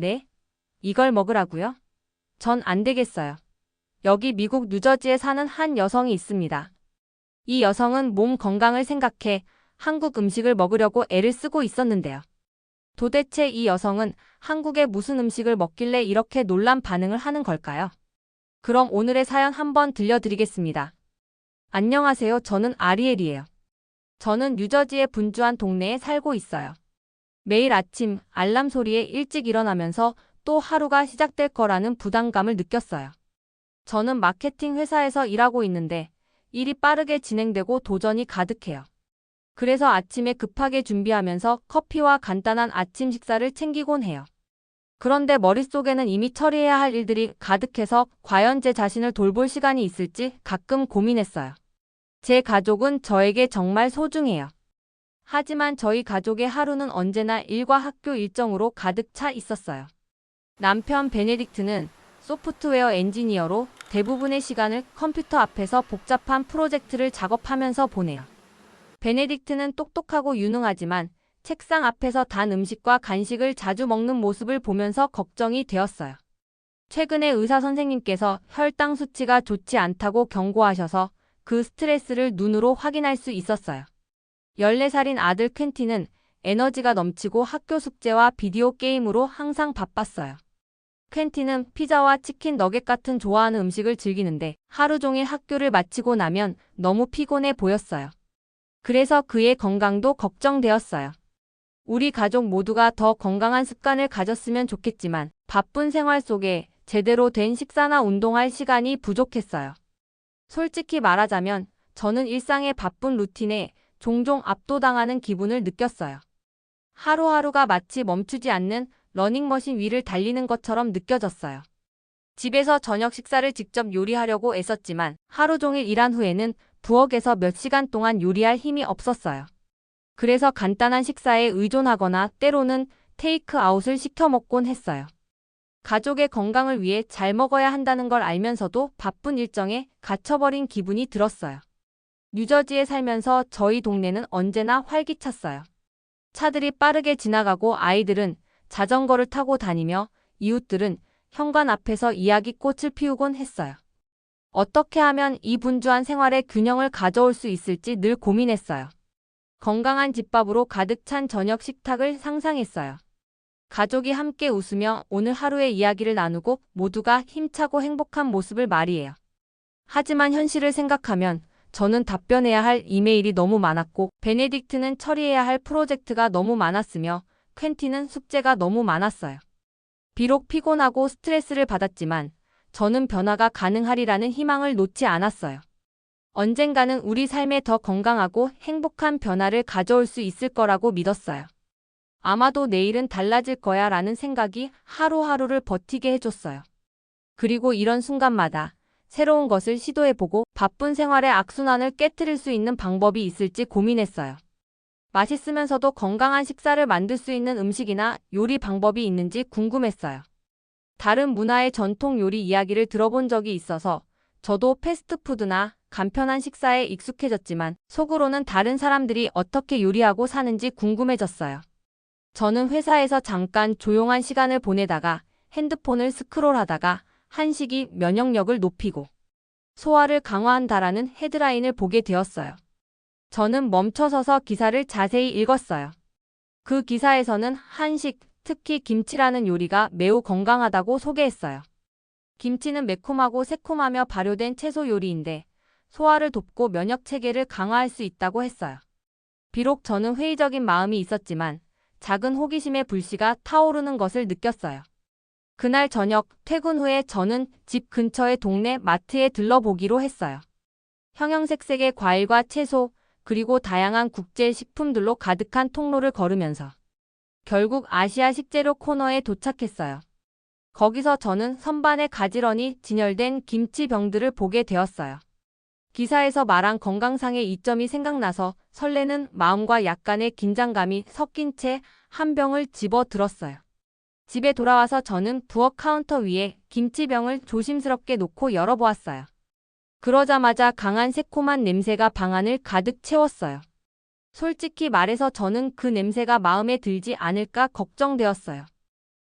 네? 이걸 먹으라고요? 전 안 되겠어요. 여기 미국 뉴저지에 사는 한 여성이 있습니다. 이 여성은 몸 건강을 생각해 한국 음식을 먹으려고 애를 쓰고 있었는데요. 도대체 이 여성은 한국의 무슨 음식을 먹길래 이렇게 놀란 반응을 하는 걸까요? 그럼 오늘의 사연 한번 들려드리겠습니다. 안녕하세요. 저는 아리엘이에요. 저는 뉴저지의 분주한 동네에 살고 있어요. 매일 아침 알람 소리에 일찍 일어나면서 또 하루가 시작될 거라는 부담감을 느꼈어요. 저는 마케팅 회사에서 일하고 있는데 일이 빠르게 진행되고 도전이 가득해요. 그래서 아침에 급하게 준비하면서 커피와 간단한 아침 식사를 챙기곤 해요. 그런데 머릿속에는 이미 처리해야 할 일들이 가득해서 과연 제 자신을 돌볼 시간이 있을지 가끔 고민했어요. 제 가족은 저에게 정말 소중해요. 하지만 저희 가족의 하루는 언제나 일과 학교 일정으로 가득 차 있었어요. 남편 베네딕트는 소프트웨어 엔지니어로 대부분의 시간을 컴퓨터 앞에서 복잡한 프로젝트를 작업하면서 보내요. 베네딕트는 똑똑하고 유능하지만 책상 앞에서 단 음식과 간식을 자주 먹는 모습을 보면서 걱정이 되었어요. 최근에 의사 선생님께서 혈당 수치가 좋지 않다고 경고하셔서 그 스트레스를 눈으로 확인할 수 있었어요. 14살인 아들 퀸티는 에너지가 넘치고 학교 숙제와 비디오 게임으로 항상 바빴어요. 퀸티는 피자와 치킨 너겟 같은 좋아하는 음식을 즐기는데 하루 종일 학교를 마치고 나면 너무 피곤해 보였어요. 그래서 그의 건강도 걱정되었어요. 우리 가족 모두가 더 건강한 습관을 가졌으면 좋겠지만 바쁜 생활 속에 제대로 된 식사나 운동할 시간이 부족했어요. 솔직히 말하자면 저는 일상의 바쁜 루틴에 종종 압도당하는 기분을 느꼈어요. 하루하루가 마치 멈추지 않는 러닝머신 위를 달리는 것처럼 느껴졌어요. 집에서 저녁 식사를 직접 요리하려고 애썼지만 하루 종일 일한 후에는 부엌에서 몇 시간 동안 요리할 힘이 없었어요. 그래서 간단한 식사에 의존하거나 때로는 테이크아웃을 시켜 먹곤 했어요. 가족의 건강을 위해 잘 먹어야 한다는 걸 알면서도 바쁜 일정에 갇혀버린 기분이 들었어요. 뉴저지에 살면서 저희 동네는 언제나 활기찼어요. 차들이 빠르게 지나가고 아이들은 자전거를 타고 다니며 이웃들은 현관 앞에서 이야기꽃을 피우곤 했어요. 어떻게 하면 이 분주한 생활에 균형을 가져올 수 있을지 늘 고민했어요. 건강한 집밥으로 가득 찬 저녁 식탁을 상상했어요. 가족이 함께 웃으며 오늘 하루의 이야기를 나누고 모두가 힘차고 행복한 모습을 말이에요. 하지만 현실을 생각하면 저는 답변해야 할 이메일이 너무 많았고 베네딕트는 처리해야 할 프로젝트가 너무 많았으며 퀸티는 숙제가 너무 많았어요. 비록 피곤하고 스트레스를 받았지만 저는 변화가 가능하리라는 희망을 놓지 않았어요. 언젠가는 우리 삶에 더 건강하고 행복한 변화를 가져올 수 있을 거라고 믿었어요. 아마도 내일은 달라질 거야 라는 생각이 하루하루를 버티게 해줬어요. 그리고 이런 순간마다 새로운 것을 시도해보고 바쁜 생활의 악순환을 깨트릴 수 있는 방법이 있을지 고민했어요. 맛있으면서도 건강한 식사를 만들 수 있는 음식이나 요리 방법이 있는지 궁금했어요. 다른 문화의 전통 요리 이야기를 들어본 적이 있어서 저도 패스트푸드나 간편한 식사에 익숙해졌지만 속으로는 다른 사람들이 어떻게 요리하고 사는지 궁금해졌어요. 저는 회사에서 잠깐 조용한 시간을 보내다가 핸드폰을 스크롤하다가 한식이 면역력을 높이고 소화를 강화한다라는 헤드라인을 보게 되었어요. 저는 멈춰서서 기사를 자세히 읽었어요. 그 기사에서는 한식, 특히 김치라는 요리가 매우 건강하다고 소개했어요. 김치는 매콤하고 새콤하며 발효된 채소 요리인데 소화를 돕고 면역 체계를 강화할 수 있다고 했어요. 비록 저는 회의적인 마음이 있었지만 작은 호기심의 불씨가 타오르는 것을 느꼈어요. 그날 저녁 퇴근 후에 저는 집 근처의 동네 마트에 들러보기로 했어요. 형형색색의 과일과 채소, 그리고 다양한 국제 식품들로 가득한 통로를 걸으면서 결국 아시아 식재료 코너에 도착했어요. 거기서 저는 선반에 가지런히 진열된 김치병들을 보게 되었어요. 기사에서 말한 건강상의 이점이 생각나서 설레는 마음과 약간의 긴장감이 섞인 채 한 병을 집어 들었어요. 집에 돌아와서 저는 부엌 카운터 위에 김치병을 조심스럽게 놓고 열어보았어요. 그러자마자 강한 새콤한 냄새가 방안을 가득 채웠어요. 솔직히 말해서 저는 그 냄새가 마음에 들지 않을까 걱정되었어요.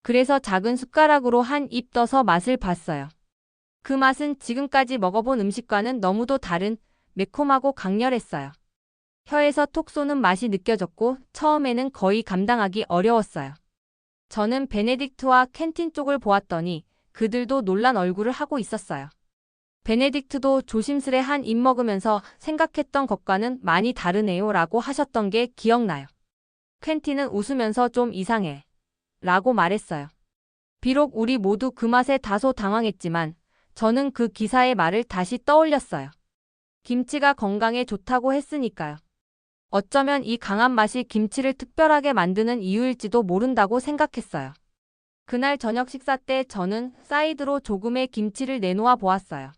그래서 작은 숟가락으로 한 입 떠서 맛을 봤어요. 그 맛은 지금까지 먹어본 음식과는 너무도 다른 매콤하고 강렬했어요. 혀에서 톡 쏘는 맛이 느껴졌고 처음에는 거의 감당하기 어려웠어요. 저는 베네딕트와 켄틴 쪽을 보았더니 그들도 놀란 얼굴을 하고 있었어요. 베네딕트도 조심스레 한 입 먹으면서 생각했던 것과는 많이 다르네요 라고 하셨던 게 기억나요. 켄틴은 웃으면서 좀 이상해 라고 말했어요. 비록 우리 모두 그 맛에 다소 당황했지만 저는 그 기사의 말을 다시 떠올렸어요. 김치가 건강에 좋다고 했으니까요. 어쩌면 이 강한 맛이 김치를 특별하게 만드는 이유일지도 모른다고 생각했어요. 그날 저녁 식사 때 저는 사이드로 조금의 김치를 내놓아 보았어요.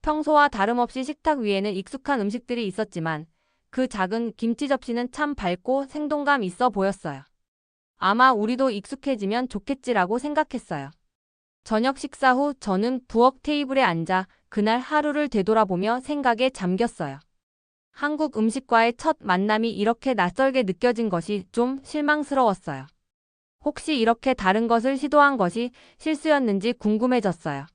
평소와 다름없이 식탁 위에는 익숙한 음식들이 있었지만 그 작은 김치 접시는 참 밝고 생동감 있어 보였어요. 아마 우리도 익숙해지면 좋겠지라고 생각했어요. 저녁 식사 후 저는 부엌 테이블에 앉아 그날 하루를 되돌아보며 생각에 잠겼어요. 한국 음식과의 첫 만남이 이렇게 낯설게 느껴진 것이 좀 실망스러웠어요. 혹시 이렇게 다른 것을 시도한 것이 실수였는지 궁금해졌어요.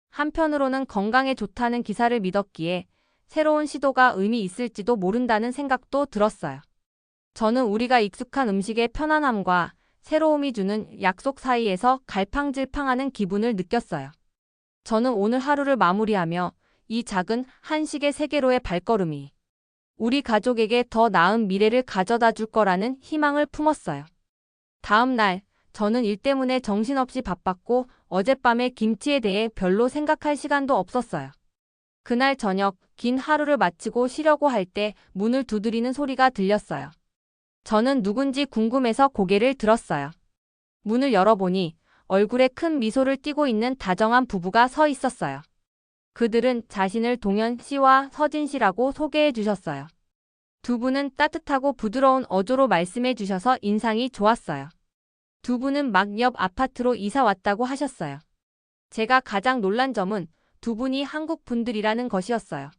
한편으로는 건강에 좋다는 기사를 믿었기에 새로운 시도가 의미 있을지도 모른다는 생각도 들었어요. 저는 우리가 익숙한 음식의 편안함과 새로움이 주는 약속 사이에서 갈팡질팡하는 기분을 느꼈어요. 저는 오늘 하루를 마무리하며 이 작은 한식의 세계로의 발걸음이 우리 가족에게 더 나은 미래를 가져다 줄 거라는 희망을 품었어요. 다음 날, 저는 일 때문에 정신없이 바빴고 어젯밤에 김치에 대해 별로 생각할 시간도 없었어요. 그날 저녁, 긴 하루를 마치고 쉬려고 할 때 문을 두드리는 소리가 들렸어요. 저는 누군지 궁금해서 고개를 들었어요. 문을 열어보니 얼굴에 큰 미소를 띠고 있는 다정한 부부가 서 있었어요. 그들은 자신을 동현 씨와 서진 씨라고 소개해 주셨어요. 두 분은 따뜻하고 부드러운 어조로 말씀해 주셔서 인상이 좋았어요. 두 분은 막 옆 아파트로 이사 왔다고 하셨어요. 제가 가장 놀란 점은 두 분이 한국 분들이라는 것이었어요.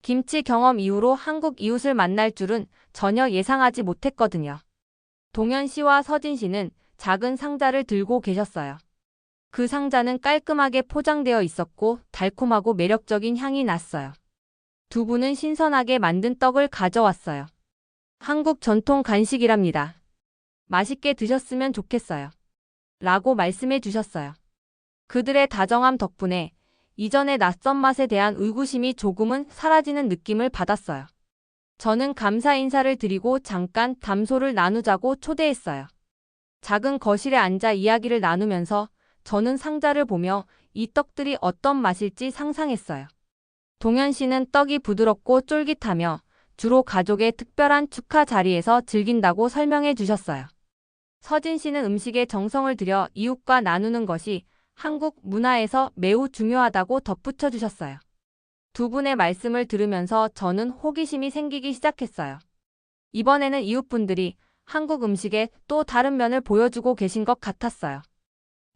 김치 경험 이후로 한국 이웃을 만날 줄은 전혀 예상하지 못했거든요. 동현 씨와 서진 씨는 작은 상자를 들고 계셨어요. 그 상자는 깔끔하게 포장되어 있었고 달콤하고 매력적인 향이 났어요. 두 분은 신선하게 만든 떡을 가져왔어요. 한국 전통 간식이랍니다. 맛있게 드셨으면 좋겠어요. 라고 말씀해 주셨어요. 그들의 다정함 덕분에 이전의 낯선 맛에 대한 의구심이 조금은 사라지는 느낌을 받았어요. 저는 감사 인사를 드리고 잠깐 담소를 나누자고 초대했어요. 작은 거실에 앉아 이야기를 나누면서 저는 상자를 보며 이 떡들이 어떤 맛일지 상상했어요. 동현 씨는 떡이 부드럽고 쫄깃하며 주로 가족의 특별한 축하 자리에서 즐긴다고 설명해 주셨어요. 서진 씨는 음식에 정성을 들여 이웃과 나누는 것이 한국 문화에서 매우 중요하다고 덧붙여 주셨어요. 두 분의 말씀을 들으면서 저는 호기심이 생기기 시작했어요. 이번에는 이웃분들이 한국 음식의 또 다른 면을 보여주고 계신 것 같았어요.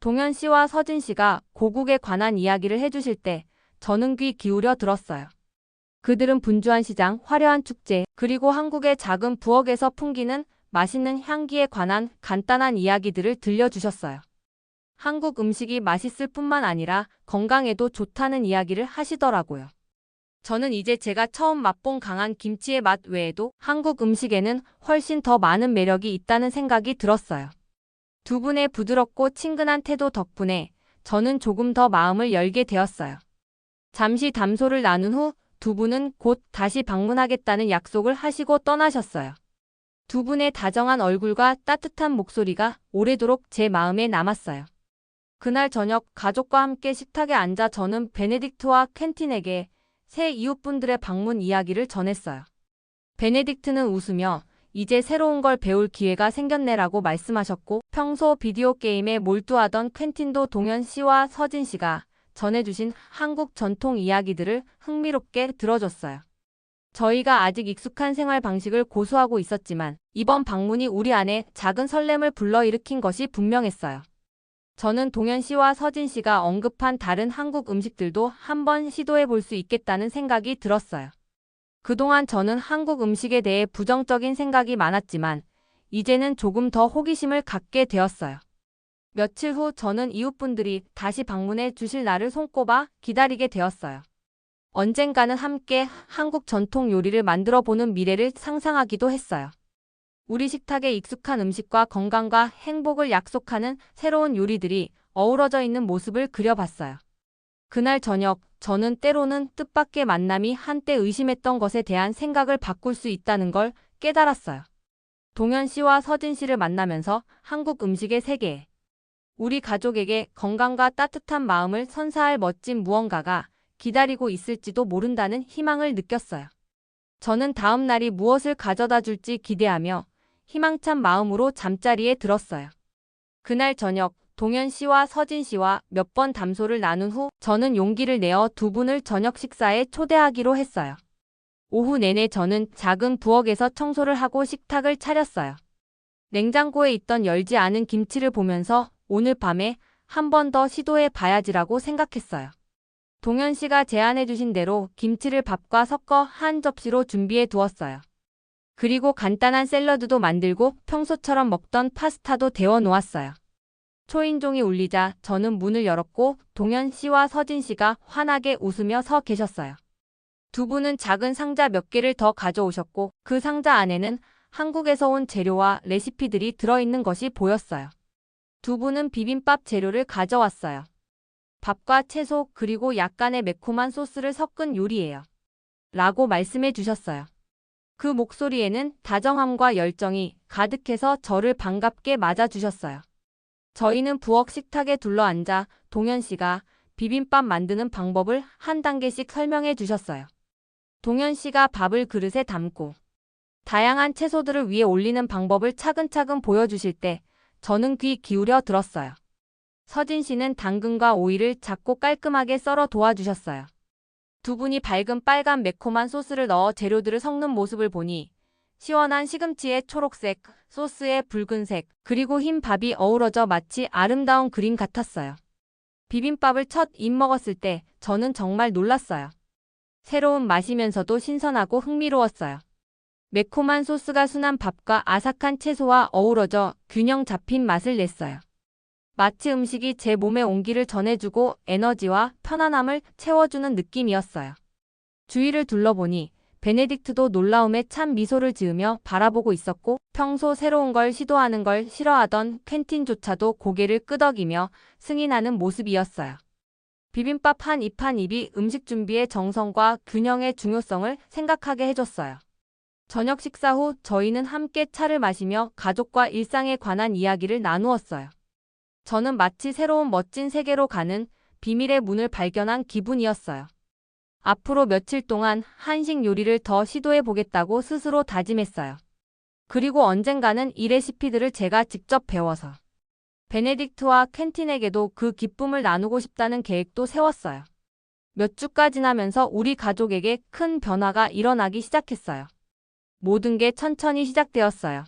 동현 씨와 서진 씨가 고국에 관한 이야기를 해주실 때 저는 귀 기울여 들었어요. 그들은 분주한 시장, 화려한 축제, 그리고 한국의 작은 부엌에서 풍기는 맛있는 향기에 관한 간단한 이야기들을 들려주셨어요. 한국 음식이 맛있을 뿐만 아니라 건강에도 좋다는 이야기를 하시더라고요. 저는 이제 제가 처음 맛본 강한 김치의 맛 외에도 한국 음식에는 훨씬 더 많은 매력이 있다는 생각이 들었어요. 두 분의 부드럽고 친근한 태도 덕분에 저는 조금 더 마음을 열게 되었어요. 잠시 담소를 나눈 후 두 분은 곧 다시 방문하겠다는 약속을 하시고 떠나셨어요. 두 분의 다정한 얼굴과 따뜻한 목소리가 오래도록 제 마음에 남았어요. 그날 저녁 가족과 함께 식탁에 앉아 저는 베네딕트와 켄틴에게 새 이웃분들의 방문 이야기를 전했어요. 베네딕트는 웃으며 이제 새로운 걸 배울 기회가 생겼네라고 말씀하셨고 평소 비디오 게임에 몰두하던 켄틴도 동현 씨와 서진 씨가 전해주신 한국 전통 이야기들을 흥미롭게 들어줬어요. 저희가 아직 익숙한 생활 방식을 고수하고 있었지만 이번 방문이 우리 안에 작은 설렘을 불러일으킨 것이 분명했어요. 저는 동현 씨와 서진 씨가 언급한 다른 한국 음식들도 한번 시도해 볼 수 있겠다는 생각이 들었어요. 그동안 저는 한국 음식에 대해 부정적인 생각이 많았지만 이제는 조금 더 호기심을 갖게 되었어요. 며칠 후 저는 이웃분들이 다시 방문해 주실 날을 손꼽아 기다리게 되었어요. 언젠가는 함께 한국 전통 요리를 만들어 보는 미래를 상상하기도 했어요. 우리 식탁에 익숙한 음식과 건강과 행복을 약속하는 새로운 요리들이 어우러져 있는 모습을 그려봤어요. 그날 저녁, 저는 때로는 뜻밖의 만남이 한때 의심했던 것에 대한 생각을 바꿀 수 있다는 걸 깨달았어요. 동현 씨와 서진 씨를 만나면서 한국 음식의 세계에 우리 가족에게 건강과 따뜻한 마음을 선사할 멋진 무언가가 기다리고 있을지도 모른다는 희망을 느꼈어요. 저는 다음 날이 무엇을 가져다 줄지 기대하며 희망찬 마음으로 잠자리에 들었어요. 그날 저녁, 동현 씨와 서진 씨와 몇 번 담소를 나눈 후 저는 용기를 내어 두 분을 저녁 식사에 초대하기로 했어요. 오후 내내 저는 작은 부엌에서 청소를 하고 식탁을 차렸어요. 냉장고에 있던 열지 않은 김치를 보면서 오늘 밤에 한 번 더 시도해 봐야지라고 생각했어요. 동현 씨가 제안해 주신 대로 김치를 밥과 섞어 한 접시로 준비해 두었어요. 그리고 간단한 샐러드도 만들고 평소처럼 먹던 파스타도 데워 놓았어요. 초인종이 울리자 저는 문을 열었고 동현 씨와 서진 씨가 환하게 웃으며 서 계셨어요. 두 분은 작은 상자 몇 개를 더 가져오셨고 그 상자 안에는 한국에서 온 재료와 레시피들이 들어있는 것이 보였어요. 두 분은 비빔밥 재료를 가져왔어요. 밥과 채소 그리고 약간의 매콤한 소스를 섞은 요리예요. 라고 말씀해 주셨어요. 그 목소리에는 다정함과 열정이 가득해서 저를 반갑게 맞아주셨어요. 저희는 부엌 식탁에 둘러앉아 동현 씨가 비빔밥 만드는 방법을 한 단계씩 설명해 주셨어요. 동현 씨가 밥을 그릇에 담고 다양한 채소들을 위에 올리는 방법을 차근차근 보여주실 때 저는 귀 기울여 들었어요. 서진 씨는 당근과 오이를 작고 깔끔하게 썰어 도와주셨어요. 두 분이 밝은 빨간 매콤한 소스를 넣어 재료들을 섞는 모습을 보니 시원한 시금치의 초록색, 소스의 붉은색, 그리고 흰 밥이 어우러져 마치 아름다운 그림 같았어요. 비빔밥을 첫 입 먹었을 때 저는 정말 놀랐어요. 새로운 맛이면서도 신선하고 흥미로웠어요. 매콤한 소스가 순한 밥과 아삭한 채소와 어우러져 균형 잡힌 맛을 냈어요. 마치 음식이 제 몸에 온기를 전해주고 에너지와 편안함을 채워주는 느낌이었어요. 주위를 둘러보니 베네딕트도 놀라움에 찬 미소를 지으며 바라보고 있었고 평소 새로운 걸 시도하는 걸 싫어하던 퀸틴조차도 고개를 끄덕이며 승인하는 모습이었어요. 비빔밥 한 입 한 입이 음식 준비의 정성과 균형의 중요성을 생각하게 해줬어요. 저녁 식사 후 저희는 함께 차를 마시며 가족과 일상에 관한 이야기를 나누었어요. 저는 마치 새로운 멋진 세계로 가는 비밀의 문을 발견한 기분이었어요. 앞으로 며칠 동안 한식 요리를 더 시도해 보겠다고 스스로 다짐했어요. 그리고 언젠가는 이 레시피들을 제가 직접 배워서 베네딕트와 퀸틴에게도 그 기쁨을 나누고 싶다는 계획도 세웠어요. 몇 주가 지나면서 우리 가족에게 큰 변화가 일어나기 시작했어요. 모든 게 천천히 시작되었어요.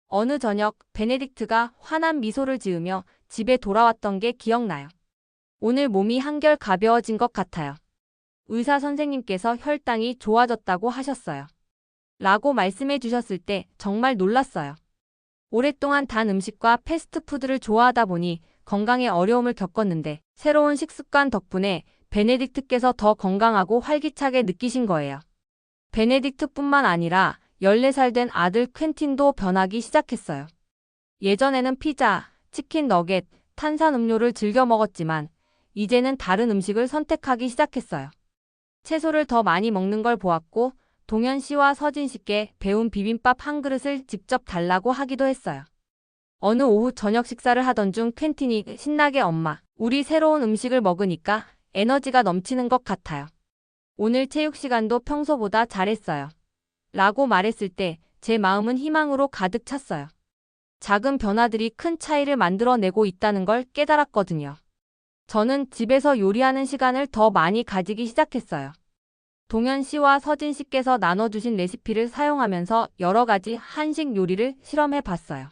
어느 저녁 베네딕트가 환한 미소를 지으며 집에 돌아왔던 게 기억나요. 오늘 몸이 한결 가벼워진 것 같아요. 의사 선생님께서 혈당이 좋아졌다고 하셨어요. 라고 말씀해 주셨을 때 정말 놀랐어요. 오랫동안 단 음식과 패스트푸드를 좋아하다 보니 건강에 어려움을 겪었는데 새로운 식습관 덕분에 베네딕트께서 더 건강하고 활기차게 느끼신 거예요. 베네딕트뿐만 아니라 14살 된 아들 퀸틴도 변하기 시작했어요. 예전에는 피자, 치킨 너겟, 탄산음료를 즐겨 먹었지만 이제는 다른 음식을 선택하기 시작했어요. 채소를 더 많이 먹는 걸 보았고 동현 씨와 서진 씨께 배운 비빔밥 한 그릇을 직접 달라고 하기도 했어요. 어느 오후 저녁 식사를 하던 중 퀸틴이 신나게 엄마, 우리 새로운 음식을 먹으니까 에너지가 넘치는 것 같아요. 오늘 체육 시간도 평소보다 잘했어요. 라고 말했을 때 제 마음은 희망으로 가득 찼어요. 작은 변화들이 큰 차이를 만들어내고 있다는 걸 깨달았거든요. 저는 집에서 요리하는 시간을 더 많이 가지기 시작했어요. 동현 씨와 서진 씨께서 나눠주신 레시피를 사용하면서 여러 가지 한식 요리를 실험해 봤어요.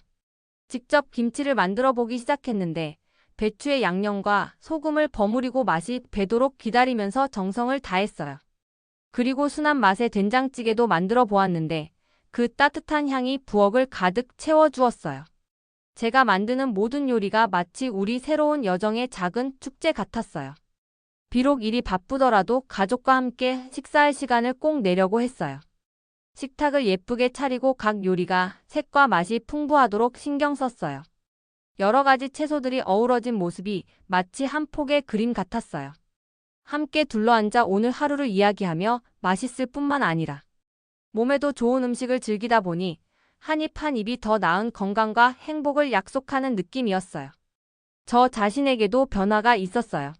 직접 김치를 만들어 보기 시작했는데 배추의 양념과 소금을 버무리고 맛이 배도록 기다리면서 정성을 다했어요. 그리고 순한 맛의 된장찌개도 만들어 보았는데 그 따뜻한 향이 부엌을 가득 채워주었어요. 제가 만드는 모든 요리가 마치 우리 새로운 여정의 작은 축제 같았어요. 비록 일이 바쁘더라도 가족과 함께 식사할 시간을 꼭 내려고 했어요. 식탁을 예쁘게 차리고 각 요리가 색과 맛이 풍부하도록 신경 썼어요. 여러 가지 채소들이 어우러진 모습이 마치 한 폭의 그림 같았어요. 함께 둘러앉아 오늘 하루를 이야기하며 맛있을 뿐만 아니라 몸에도 좋은 음식을 즐기다 보니 한 입 한 입이 더 나은 건강과 행복을 약속하는 느낌이었어요. 저 자신에게도 변화가 있었어요.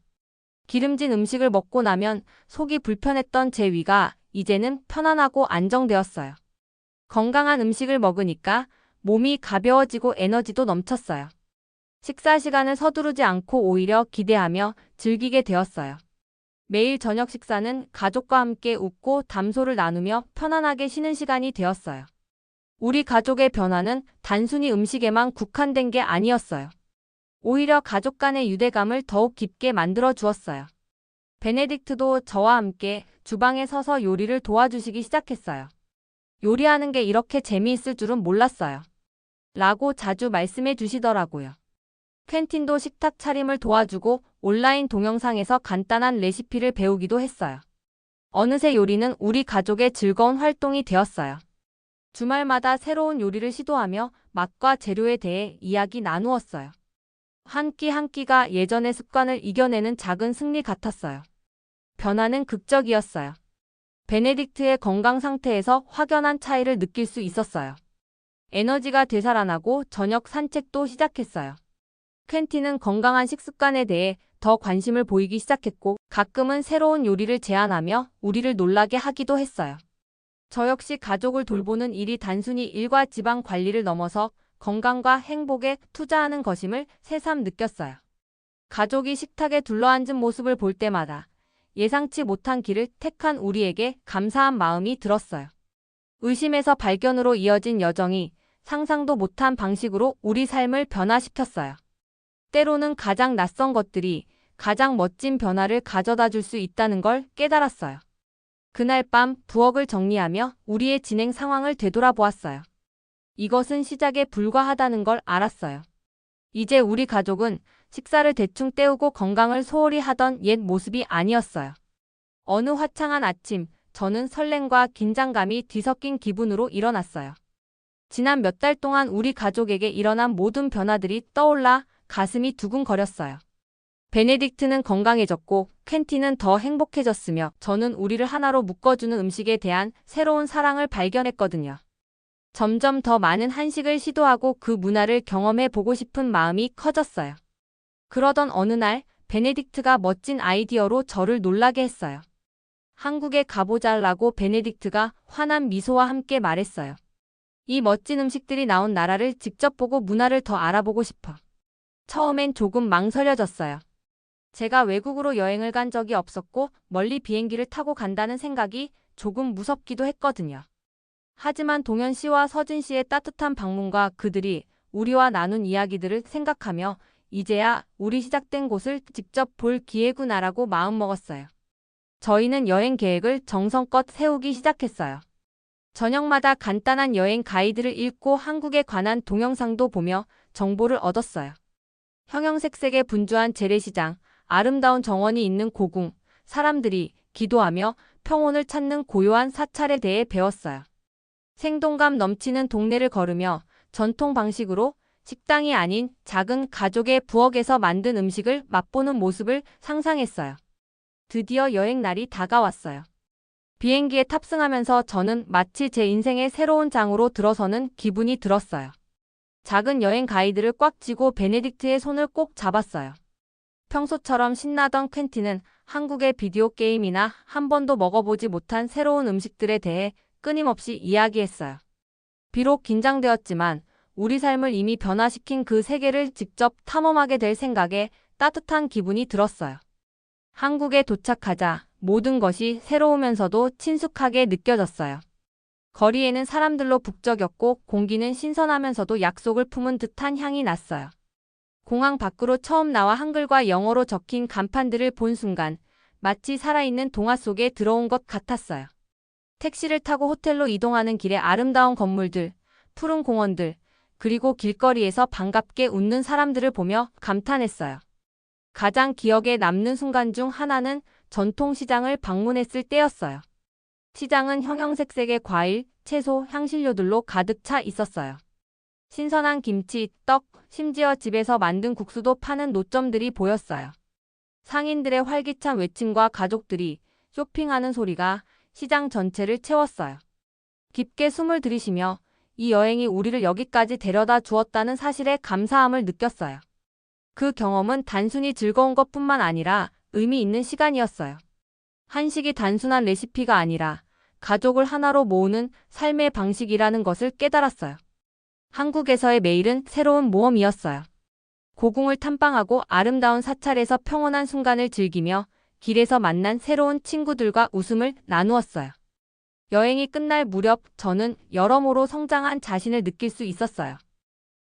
기름진 음식을 먹고 나면 속이 불편했던 제 위가 이제는 편안하고 안정되었어요. 건강한 음식을 먹으니까 몸이 가벼워지고 에너지도 넘쳤어요. 식사 시간을 서두르지 않고 오히려 기대하며 즐기게 되었어요. 매일 저녁 식사는 가족과 함께 웃고 담소를 나누며 편안하게 쉬는 시간이 되었어요. 우리 가족의 변화는 단순히 음식에만 국한된 게 아니었어요. 오히려 가족 간의 유대감을 더욱 깊게 만들어 주었어요. 베네딕트도 저와 함께 주방에 서서 요리를 도와주시기 시작했어요. 요리하는 게 이렇게 재미있을 줄은 몰랐어요. 라고 자주 말씀해 주시더라고요. 퀸틴도 식탁 차림을 도와주고 온라인 동영상에서 간단한 레시피를 배우기도 했어요. 어느새 요리는 우리 가족의 즐거운 활동이 되었어요. 주말마다 새로운 요리를 시도하며 맛과 재료에 대해 이야기 나누었어요. 한 끼 한 끼가 예전의 습관을 이겨내는 작은 승리 같았어요. 변화는 극적이었어요. 베네딕트의 건강 상태에서 확연한 차이를 느낄 수 있었어요. 에너지가 되살아나고 저녁 산책도 시작했어요. 퀸틴은 건강한 식습관에 대해 더 관심을 보이기 시작했고 가끔은 새로운 요리를 제안하며 우리를 놀라게 하기도 했어요. 저 역시 가족을 돌보는 일이 단순히 일과 집안 관리를 넘어서 건강과 행복에 투자하는 것임을 새삼 느꼈어요. 가족이 식탁에 둘러앉은 모습을 볼 때마다 예상치 못한 길을 택한 우리에게 감사한 마음이 들었어요. 의심에서 발견으로 이어진 여정이 상상도 못한 방식으로 우리 삶을 변화시켰어요. 때로는 가장 낯선 것들이 가장 멋진 변화를 가져다 줄 수 있다는 걸 깨달았어요. 그날 밤 부엌을 정리하며 우리의 진행 상황을 되돌아보았어요. 이것은 시작에 불과하다는 걸 알았어요. 이제 우리 가족은 식사를 대충 때우고 건강을 소홀히 하던 옛 모습이 아니었어요. 어느 화창한 아침, 저는 설렘과 긴장감이 뒤섞인 기분으로 일어났어요. 지난 몇 달 동안 우리 가족에게 일어난 모든 변화들이 떠올라 가슴이 두근거렸어요. 베네딕트는 건강해졌고 퀸틴은 더 행복해졌으며 저는 우리를 하나로 묶어주는 음식에 대한 새로운 사랑을 발견했거든요. 점점 더 많은 한식을 시도하고 그 문화를 경험해 보고 싶은 마음이 커졌어요. 그러던 어느 날 베네딕트가 멋진 아이디어로 저를 놀라게 했어요. 한국에 가보자라고 베네딕트가 환한 미소와 함께 말했어요. 이 멋진 음식들이 나온 나라를 직접 보고 문화를 더 알아보고 싶어. 처음엔 조금 망설여졌어요. 제가 외국으로 여행을 간 적이 없었고 멀리 비행기를 타고 간다는 생각이 조금 무섭기도 했거든요. 하지만 동현 씨와 서진 씨의 따뜻한 방문과 그들이 우리와 나눈 이야기들을 생각하며 이제야 우리 시작된 곳을 직접 볼 기회구나라고 마음먹었어요. 저희는 여행 계획을 정성껏 세우기 시작했어요. 저녁마다 간단한 여행 가이드를 읽고 한국에 관한 동영상도 보며 정보를 얻었어요. 형형색색의 분주한 재래시장, 아름다운 정원이 있는 고궁, 사람들이 기도하며 평온을 찾는 고요한 사찰에 대해 배웠어요. 생동감 넘치는 동네를 걸으며 전통 방식으로 식당이 아닌 작은 가족의 부엌에서 만든 음식을 맛보는 모습을 상상했어요. 드디어 여행 날이 다가왔어요. 비행기에 탑승하면서 저는 마치 제 인생의 새로운 장으로 들어서는 기분이 들었어요. 작은 여행 가이드를 꽉 쥐고 베네딕트의 손을 꼭 잡았어요. 평소처럼 신나던 퀸틴은 한국의 비디오 게임이나 한 번도 먹어보지 못한 새로운 음식들에 대해 끊임없이 이야기했어요. 비록 긴장되었지만 우리 삶을 이미 변화시킨 그 세계를 직접 탐험하게 될 생각에 따뜻한 기분이 들었어요. 한국에 도착하자 모든 것이 새로우면서도 친숙하게 느껴졌어요. 거리에는 사람들로 북적였고 공기는 신선하면서도 약속을 품은 듯한 향이 났어요. 공항 밖으로 처음 나와 한글과 영어로 적힌 간판들을 본 순간 마치 살아있는 동화 속에 들어온 것 같았어요. 택시를 타고 호텔로 이동하는 길에 아름다운 건물들, 푸른 공원들, 그리고 길거리에서 반갑게 웃는 사람들을 보며 감탄했어요. 가장 기억에 남는 순간 중 하나는 전통시장을 방문했을 때였어요. 시장은 형형색색의 과일, 채소, 향신료들로 가득 차 있었어요. 신선한 김치, 떡, 심지어 집에서 만든 국수도 파는 노점들이 보였어요. 상인들의 활기찬 외침과 가족들이 쇼핑하는 소리가 시장 전체를 채웠어요. 깊게 숨을 들이쉬며 이 여행이 우리를 여기까지 데려다 주었다는 사실에 감사함을 느꼈어요. 그 경험은 단순히 즐거운 것뿐만 아니라 의미 있는 시간이었어요. 한식이 단순한 레시피가 아니라 가족을 하나로 모으는 삶의 방식이라는 것을 깨달았어요. 한국에서의 매일은 새로운 모험이었어요. 고궁을 탐방하고 아름다운 사찰에서 평온한 순간을 즐기며 길에서 만난 새로운 친구들과 웃음을 나누었어요. 여행이 끝날 무렵 저는 여러모로 성장한 자신을 느낄 수 있었어요.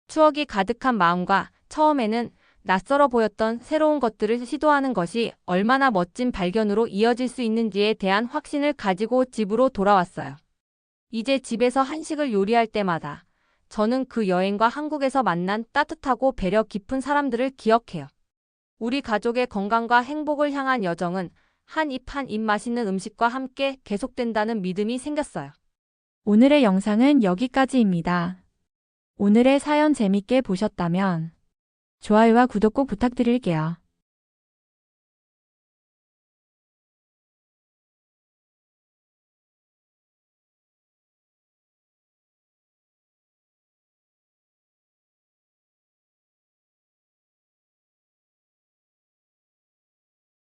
추억이 가득한 마음과 처음에는 낯설어 보였던 새로운 것들을 시도하는 것이 얼마나 멋진 발견으로 이어질 수 있는지에 대한 확신을 가지고 집으로 돌아왔어요. 이제 집에서 한식을 요리할 때마다 저는 그 여행과 한국에서 만난 따뜻하고 배려 깊은 사람들을 기억해요. 우리 가족의 건강과 행복을 향한 여정은 한 입 한 입 맛있는 음식과 함께 계속된다는 믿음이 생겼어요. 오늘의 영상은 여기까지입니다. 오늘의 사연 재밌게 보셨다면 좋아요와 구독 꼭 부탁드릴게요.